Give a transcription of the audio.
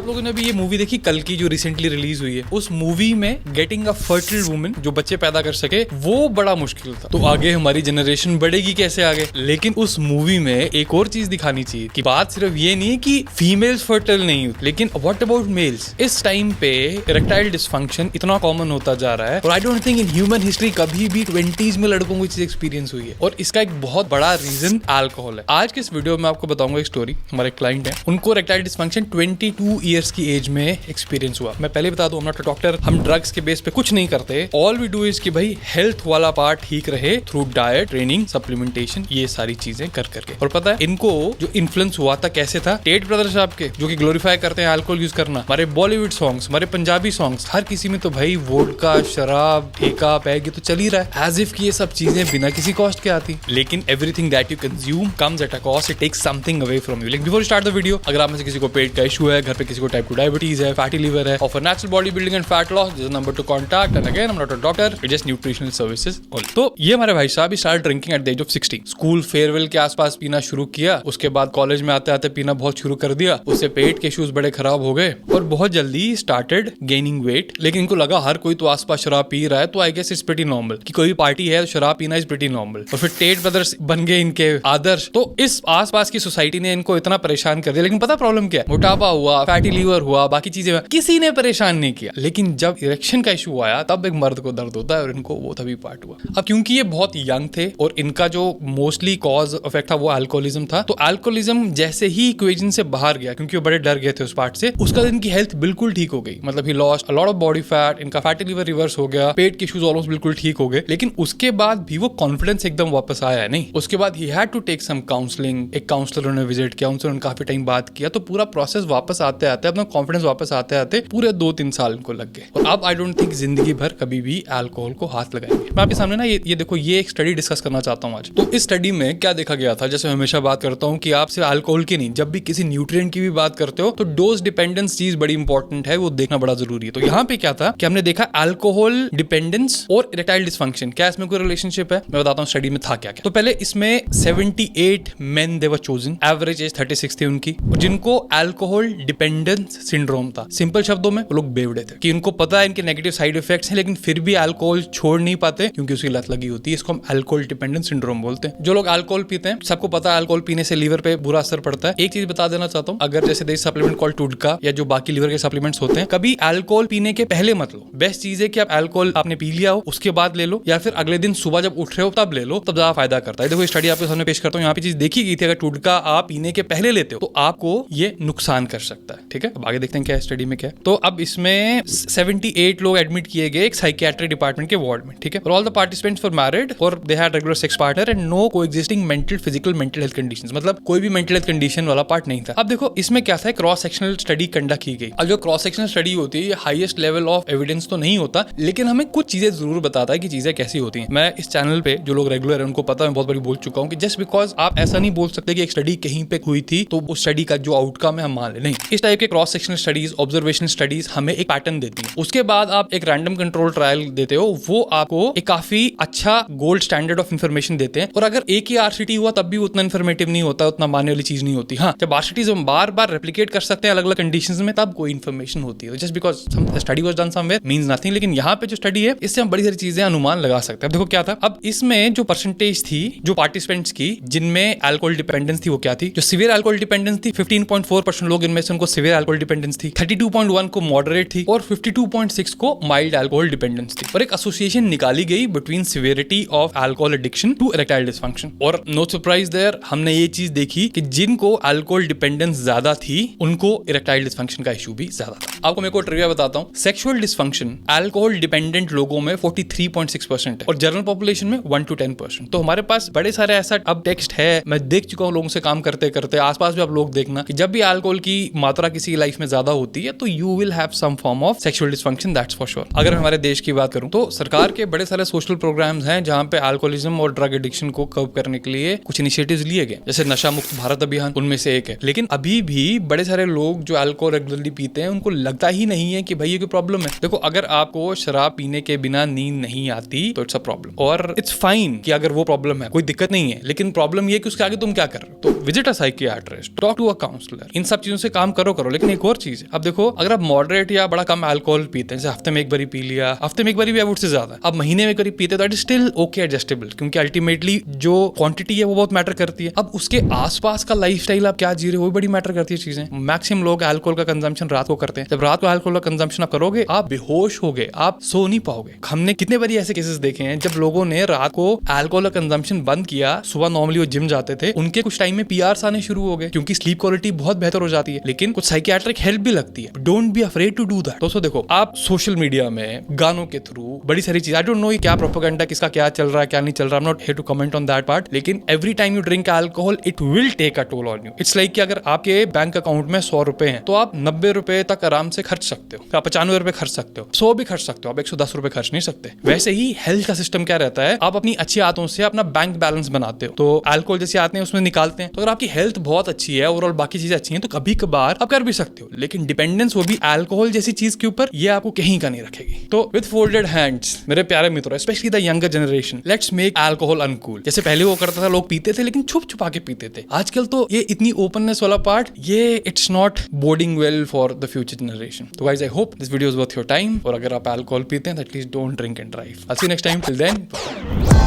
आप लोगों ने भी ये मूवी देखी कल की जो रिसेंटली रिलीज हुई है, उस मूवी में गेटिंग अ फर्टाइल वुमन जो बच्चे पैदा कर सके वो बड़ा मुश्किल था। तो आगे हमारी जनरेशन बढ़ेगी कैसे आगे। लेकिन उस मूवी में एक और चीज दिखानी चाहिए कि बात सिर्फ ये नहीं है कि फीमेल्स फर्टाइल नहीं होती, लेकिन व्हाट अबाउट मेल्स। इस टाइम पे इरेक्टाइल डिसफंक्शन इतना कॉमन होता जा रहा है और I don't think in human history कभी भी 20s में लड़कों को चीज एक्सपीरियंस हुई है। और इसका एक बहुत बड़ा रीजन अल्कोहल है। आज के इस वीडियो में आपको बताऊंगा एक स्टोरी। हमारे क्लाइंट है, उनको इरेक्टाइल डिसफंक्शन 22 ईयर्स की एज में एक्सपीरियंस हुआ। मैं पहले बता दूं, हम नॉट अ डॉक्टर, हम ड्रग्स के बेस पे कुछ नहीं करते। ऑल वी डू इज कि भाई हेल्थ वाला पार्ट ठीक रहे थ्रू डाइट, ट्रेनिंग, सप्लीमेंटेशन, ये सारी चीजें कर करके। और पता है इनको जो इन्फ्लुएंस हुआ था कैसे था, टेट ब्रदर्स आपके जो कि ग्लोरीफाई करते हैं अल्कोहल यूज करना, हमारे बॉलीवुड सॉन्ग्स, हमारे पंजाबी सॉन्ग्स, हर किसी में तो भाई वोडका, शराब, ठेका, पैग ये तो चल ही रहा है, एज इफ कि ये सब चीजें बिना किसी कॉस्ट के आती। लेकिन everything that you consume comes at a cost, it takes something away from you. लेकिन बिफोर स्टार्ट द वीडियो, अगर आप में से किसी को पेट का इशू है, घर पे किसी को टाइप 2 डायबिटीज है, फैटी लिवर है, और for natural body building and fat loss, this is number to contact. And again I am not a doctor, it just nutritional services only. तो ये हमारे भाई साहब start drinking at the age of 16। School farewell के आसपास पीना शुरू किया, उसके बाद कॉलेज में आते आते पीना बहुत शुरू कर दिया, उससे पेट के इश्यूज बड़े खराब हो गए और बहुत जल्दी स्टार्टेड गेनिंग वेट। लेकिन इनको लगा हर कोई तो आसपास शराब पी रहा है, तो I guess it's pretty normal कि कोई पार्टी है तो शराब पीना इज प्रीटी नॉर्मल। और फिर टेट ब्रदर्स बन गए इनके आदर्श। तो इस आसपास की सोसाइटी ने इनको इतना परेशान कर दिया। लेकिन पता प्रॉब्लम क्या है, मोटापा हुआ, फैटी लीवर हुआ, बाकी चीजें किसी ने परेशान नहीं किया। लेकिन जब इरेक्शन का इशू आया तब एक मर्द को दर्द होता है और इनको वो तभी पार्ट हुआ। अब क्योंकि ये बहुत यंग थे और इनका जो मोस्टली कॉज इफेक्ट था वो अल्कोहलिज्म था, तो अल्कोहलिज्म जैसे ही इक्वेशन से बाहर गया, क्योंकि वो बड़े डर गए थे उस पार्ट से, उसका इनकी हेल्थ बिल्कुल ठीक हो गई। मतलब he lost a lot of body fat, इनका फैटी लिवर रिवर्स हो गया, पेट के इश्यूज ऑलमोस्ट बिल्कुल ठीक हो गए। लेकिन उसके बाद भी वो कॉन्फिडेंस एकदम वापस आया नहीं। उसके बाद ही had to take some counselling. एक काउंसलर ने विजिट किया, उनसे उन्होंने काफी टाइम बात किया, तो पूरा प्रोसेस वापस आते आते, अपना कॉन्फिडेंस वापस आते आते पूरे 2-3 साल इनको लग गए। और अब आई डोंट थिंक जिंदगी भर कभी भी अल्कोहल को हाथ लगाएंगे। मैं आपके सामने ना ये देखो, ये एक स्टडी डिस्कस करना चाहता हूँ आज। तो इस स्टडी में क्या देखा गया था, जैसे मैं हमेशा बात करता हूँ कि आप सिर्फ अल्कोहल की नहीं, जब भी किसी न्यूट्रिएंट की भी बात करते हो तो डोज डिपेंडेंस चीज बड़ी इंपॉर्टेंट है, वो देखना बड़ा जरूरी है। तो यहाँ पे क्या था कि हमने देखा अल्कोहल डिपेंडेंस और इरेक्टाइल डिसफंक्शन, क्या इसमें कोई रिलेशनशिप है। मैं बताता हूँ स्टडी में था क्या क्या। तो पहले इसमें 78 मेन दे वर चोजन, एवरेज एज 36 थी उनकी, और जिनको अल्कोहल डिपेंडेंस सिंड्रोम था। सिंपल शब्दों में वो लोग बेवड़े थे कि इनको पता है इनके नेगेटिव साइड इफेक्ट्स हैं, लेकिन फिर भी अल्कोहल छोड़ नहीं पाते क्योंकि उसकी लत लगी होती है। इसको हम अल्कोहल डिपेंडेंस सिंड्रोम बोलते हैं। जो लोग अल्कोहल पीते हैं, सबको पता है अल्कोहल पीने से लीवर पे बुरा असर पड़ता है। एक चीज बता देना चाहता हूँ, अगर जैसे देसी सप्लीमेंट कॉल्ड टुडका या जो बाकी लीवर के सप्लीमेंट्स होते हैं, कभी अल्कोहल पीने के पहले मत लो। बेस्ट चीज है कि आप अल्कोहल आपने पी लिया हो उसके बाद ले लो, या फिर अगले दिन सुबह जब उठ रहे हो तब ले लो, तब ज्यादा फायदा करता है। देखो स्टडी आपके सामने पेश करता हूँ। यहाँ पे चीज देखी गई थी, अगर टुडका आप पीने के पहले लेते हो तो आपको ये नुकसान कर सकता है। ठीक है, अब आगे देखते हैं क्या स्टडी में क्या है। तो अब इसमें 78 लोग एडमिट किए गए एक साइकियाट्री डिपार्टमेंट के वार्ड में। ठीक है, और all the participants were married और they had regular sex partner and no coexisting mental physical mental health conditions. मतलब कोई भी मेंटल हेल्थ कंडीशन वाला पार्ट नहीं था। अब देखो इसमें क्या था, क्रॉस सेक्शनल स्टडी कंडक्ट की गई। अब जो क्रॉस सेक्शनल स्टडी होती है, ये हाईएस्ट लेवल ऑफ एविडेंस तो नहीं होता, लेकिन हमें कुछ चीजें जरूर बताता है कि चीजें कैसी होती हैं। मैं इस चैनल पे जो लोग रेगुलर है उनको पता है, मैं बहुत बारी बोल चुका हूँ कि जस्ट बिकॉज आप ऐसा नहीं बोल सकते कि एक स्टडी कहीं पे हुई थी तो उस स्टडी का जो आउटकम है हम मान ले, नहीं। इस टाइप के cross sectional studies, observational studies हमें एक पैटर्न देती है। उसके बाद आप एक रैंडम कंट्रोल ट्रायल देते हो, वो आपको एक काफी अच्छा गोल्ड स्टैंडर्ड ऑफ इन्फॉर्मेशन देते हैं। और अगर एक ही आरसीटी हुआ तब भी उतना इन्फॉर्मेटिव नहीं होता, उतना मानने वाली चीज नहीं होती। हाँ, जब आरसीटीज हम बार बार रेप्लिकेट कर सकते हैं अलग अलग कंडीशंस में, तब कोई इन्फॉर्मेशन होती है। Just because study was done somewhere means nothing. लेकिन यहाँ पे जो स्टडी है, इससे हम बड़ी सारी चीजें अनुमान लगा सकते हैं। देखो क्या था, अब इसमें जो परसेंटेज थी जो पार्टिसिपेंट्स की जिनमें अल्कोहल डिपेंडेंस थी, वो क्या थी। जो सीवियर अल्कोहल डिपेंडेंस थी 15.4% लोग इनमें से उनको सीवियर अल्कोहल डिपेंडेंस थी, 32.1 को मॉडरेट थी और 52.6 को माइल्ड अल्कोहल डिपेंडेंस थी। और एक एसोसिएशन निकाली गई between severity of alcohol addiction to erectile dysfunction. और नो सरप्राइज देयर, हमने ये चीज देखी कि जिनको अल्कोहल डिपेंडेंस ज्यादा थी उनको इरेक्टाइल डिसफंक्शन का इशू भी ज्यादा था। आपको मैं को ट्रिविया बताता हूँ, सेक्सुअल डिसफंक्शन अल्कोहल डिपेंडेंट लोगों में 43.6% है और जनरल पॉपुलेशन में 1 to 10%। तो हमारे पास बड़े सारे ऐसा अब टेक्स्ट है, मैं देख चुका हूँ लोगों से काम करते करते, आसपास भी आप लोग देखना कि जब भी अल्कोहल की मात्रा किसी लाइफ में ज्यादा होती है तो you will have some form of sexual dysfunction, that's for sure. अगर हमारे देश की बात करूं तो सरकार के बड़े सारे सोशल प्रोग्राम्स हैं जहां पे अल्कोहलिज्म और ड्रग एडिक्शन को कर्व करने के लिए कुछ इनिशिएटिव्स लिए गए, जैसे नशा मुक्त भारत अभियान उनमें से एक है। लेकिन अभी भी बड़े सारे लोग जो अल्कोहल रेगुलरली पीते हैं उनको लगता ही नहीं है कि भाई ये कोई प्रॉब्लम है। देखो, अगर आपको शराब पीने के बिना नींद नहीं आती तो इट्स अ प्रॉब्लम, और इट्स फाइन कि अगर वो प्रॉब्लम है, कोई दिक्कत नहीं है। लेकिन प्रॉब्लम ये कि उसके आगे तुम क्या कर रहे हो। तो visit a psychiatrist, talk to a counsellor, इन सब चीजों से काम करो। हो, लेकिन एक और चीज है, अब देखो अगर आप मॉडरेट या बड़ा कम अल्कोहल पीते हैं, जैसे हफ्ते में एक बार पी लिया, हफ्ते में एक बार भी अब उससे ज्यादा, अब महीने में करीब पीते, that is still okay, adjustable, क्योंकि अल्टीमेटली जो क्वांटिटी है वो बहुत मैटर करती है। अब उसके आसपास का लाइफस्टाइल आप क्या जी रहे हो वो बड़ी मैटर करती है चीजें। मैक्सिमम लोग अल्कोहल का कंजम्पशन रात को करते हैं, जब रात को अल्कोहल का कंजम्पशन आप करोगे आप बेहोश होगे, आप सो नहीं पाओगे। हमने कितने बार ऐसे केसेस देखे हैं जब लोगों ने रात को अल्कोहल का कंजम्पशन बंद किया, सुबह नॉर्मली वो जिम जाते थे, उनके कुछ टाइम में पीआरस आने शुरू हो गए, क्योंकि स्लीप क्वालिटी बहुत बेहतर हो जाती है, लेकिन कुछ साइकियाट्रिक हेल्प भी लगती है। Don't be afraid to do that. दोस्तों देखो, आप सोशल मीडिया में गानों के थ्रू बड़ी सारी चीज, आई डोंट नो ये क्या प्रोपेगेंडा, किसका क्या चल रहा है क्या नहीं चल रहा, I am not here to comment on that part, लेकिन every time you drink alcohol it will take a toll on you. It's like कि अगर आपके बैंक अकाउंट में 100 रुपए हैं तो आप 90 रुपए तक आराम से खर्च सकते हो, आप 95 रुपए खर्च सकते हो, 100 भी खर्च सकते हो, आप 110 रुपए खर्च नहीं सकते। वैसे ही हेल्थ का सिस्टम क्या रहता है, आप अपनी अच्छी आदतों से अपना बैंक बैलेंस बनाते हो, तो अल्कोहल जैसे आते हैं उसमें निकालते हैं। तो अगर आपकी हेल्थ बहुत अच्छी है, ओवरऑल बाकी चीजें अच्छी हैं, तो कभी कभार आप कर भी सकते हो, लेकिन डिपेंडेंस वो भी अल्कोहल जैसी चीज के ऊपर, ये आपको कहीं का नहीं रखेगी। तो विद फोल्डेड हैंड्स मेरे प्यारे मित्रों, specially the younger generation, let's make alcohol uncool. जैसे पहले वो करता था, लोग पीते थे लेकिन छुप छुपा के पीते थे, आजकल तो ये इतनी ओपननेस वाला पार्ट, ये it's not boarding well for the future generation. तो guys I hope this video is worth your time, और अगर आप अल्कोहल पीते हैं तो at least don't drink and drive. I see you next time, till then.